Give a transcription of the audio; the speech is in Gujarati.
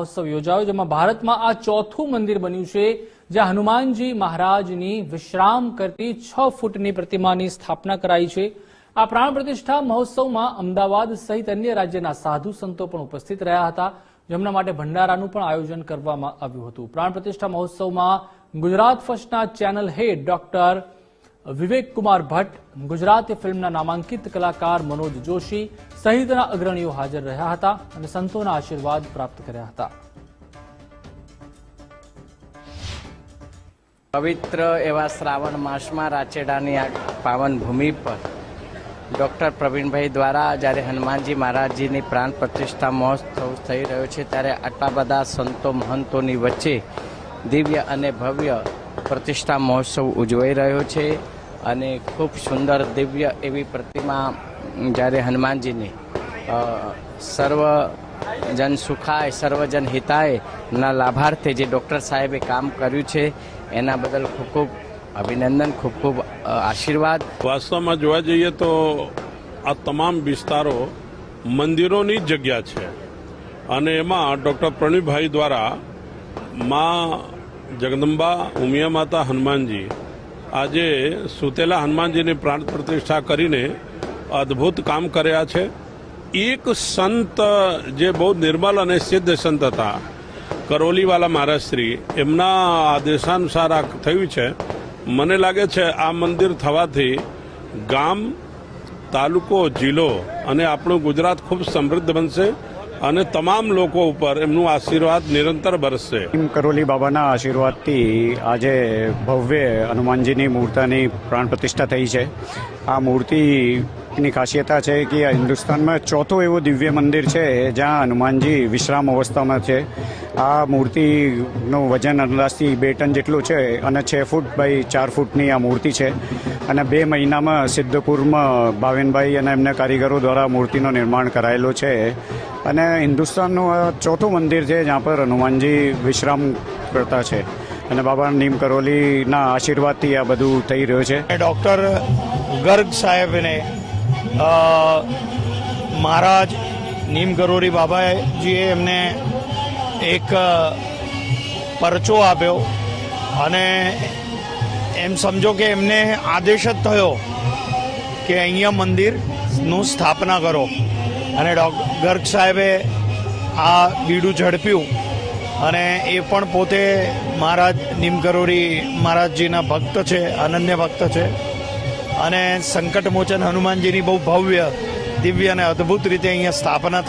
મહોત્સવ યોજાયો, જેમાં ભારતમાં આ ચોથું મંદિર બન્યું છે જ્યાં હનુમાનજી મહારાજની વિશ્રામ કરતી 6 ફૂટની પ્રતિમાની સ્થાપના કરાઈ છે। આ પ્રાણ પ્રતિષ્ઠા મહોત્સવમાં અમદાવાદ સહિત અન્ય રાજ્યના સાધુ સંતો પણ ઉપસ્થિત રહ્યા હતા, જેમના માટે ભંડારાનું પણ આયોજન કરવામાં આવ્યું હતું। પ્રાણ પ્રતિષ્ઠા મહોત્સવમાં ગુજરાત ફર્સ્ટના ચેનલ હેડ ડોક્ટર વિવેક કુમાર ભટ્ટ, ગુજરાતી ફિલ્મના નામાંકિત કલાકાર મનોજ જોશી સહિતના અગ્રણીઓ હાજર રહ્યા હતા અને સંતોના આશીર્વાદ પ્રાપ્ત કર્યા હતા। પવિત્ર એવા શ્રાવણ માસમાં રાચેડાની આ પાવન ભૂમિ પર ડૉક્ટર પ્રવીણભાઈ દ્વારા જ્યારે હનુમાનજી મહારાજજીની પ્રાણ પ્રતિષ્ઠા મહોત્સવ થઈ રહ્યો છે, ત્યારે આટલા બધા સંતો મહંતોની વચ્ચે દિવ્ય અને ભવ્ય પ્રતિષ્ઠા મહોત્સવ ઉજવાઈ રહ્યો છે અને ખૂબ સુંદર દિવ્ય એવી પ્રતિમા જ્યારે હનુમાનજીની સર્વજન સુખાય સર્વજન હિતાય ના લાભાર્થે જે ડૉક્ટર સાહેબે કામ કર્યું છે એના બદલ ખૂબ ખૂબ અભિનંદન, ખૂબ ખૂબ આશીર્વાદ। વાસ્તવમાં જોવા જઈએ તો આ તમામ વિસ્તારો મંદિરોની જગ્યા છે અને એમાં ડૉક્ટર પ્રવીણભાઈ દ્વારા મા જગદંબા ઉમિયા માતા હનુમાનજી આજે સુતેલા હનુમાનજીની પ્રાણ પ્રતિષ્ઠા કરીને અદ્ભુત કામ કર્યા છે। એક સંત જે બહુ નિર્મલ અને સિદ્ધ સંત હતા, કરોલીવાલા મહારાજશ્રી, એમના આદેશાનુસાર આ થયું છે। મને લાગે છે આ મંદિર થવાથી ગામ, તાલુકો, જિલ્લો અને આપણું ગુજરાત ખૂબ સમૃદ્ધ બનશે અને તમામ લોકો ઉપર એમનું આશીર્વાદ નિરંતર બરસશે। કરોલી બાબાના આશીર્વાદથી આજે ભવ્ય હનુમાનજીની મૂર્તિની પ્રાણ પ્રતિષ્ઠા થઈ છે। આ મૂર્તિની ખાસિયત છે કે આ હિન્દુસ્તાનમાં ચોથું એવું દિવ્ય મંદિર છે જ્યાં હનુમાનજી વિશ્રામ અવસ્થામાં છે। આ મૂર્તિનું વજન અંદાજથી 2 ટન જેટલું છે અને 6 ફૂટ બાય 4 ફૂટની આ મૂર્તિ છે અને 2 મહિનામાં સિદ્ધપુરમાં ભાવેનભાઈ અને એમના કારીગરો દ્વારા મૂર્તિનું નિર્માણ કરાયેલું છે અને હિન્દુસ્તાનનું આ ચોથું મંદિર છે જ્યાં પર હનુમાનજી વિશ્રામ કરતા છે અને બાબા નીમ કરોલીના આશીર્વાદથી આ બધું થઈ રહ્યું છે। ડૉક્ટર ગર્ગ સાહેબને મહારાજ નીમ કરોલી બાબાજીએ એમને એક પરચો આપ્યો અને એમ સમજો કે એમને આદેશ જ થયો કે અહીંયા મંદિરનું સ્થાપના કરો અને ગર્ગ સાહેબે આ બીડું ઝડપ્યું અને એ પણ પોતે મહારાજ નીમકરોલી મહારાજજીના ભક્ત છે, અનન્ય ભક્ત છે અને સંકટમોચન હનુમાનજીની બહુ ભવ્ય, દિવ્ય અને અદ્ભુત રીતે અહીંયા સ્થાપના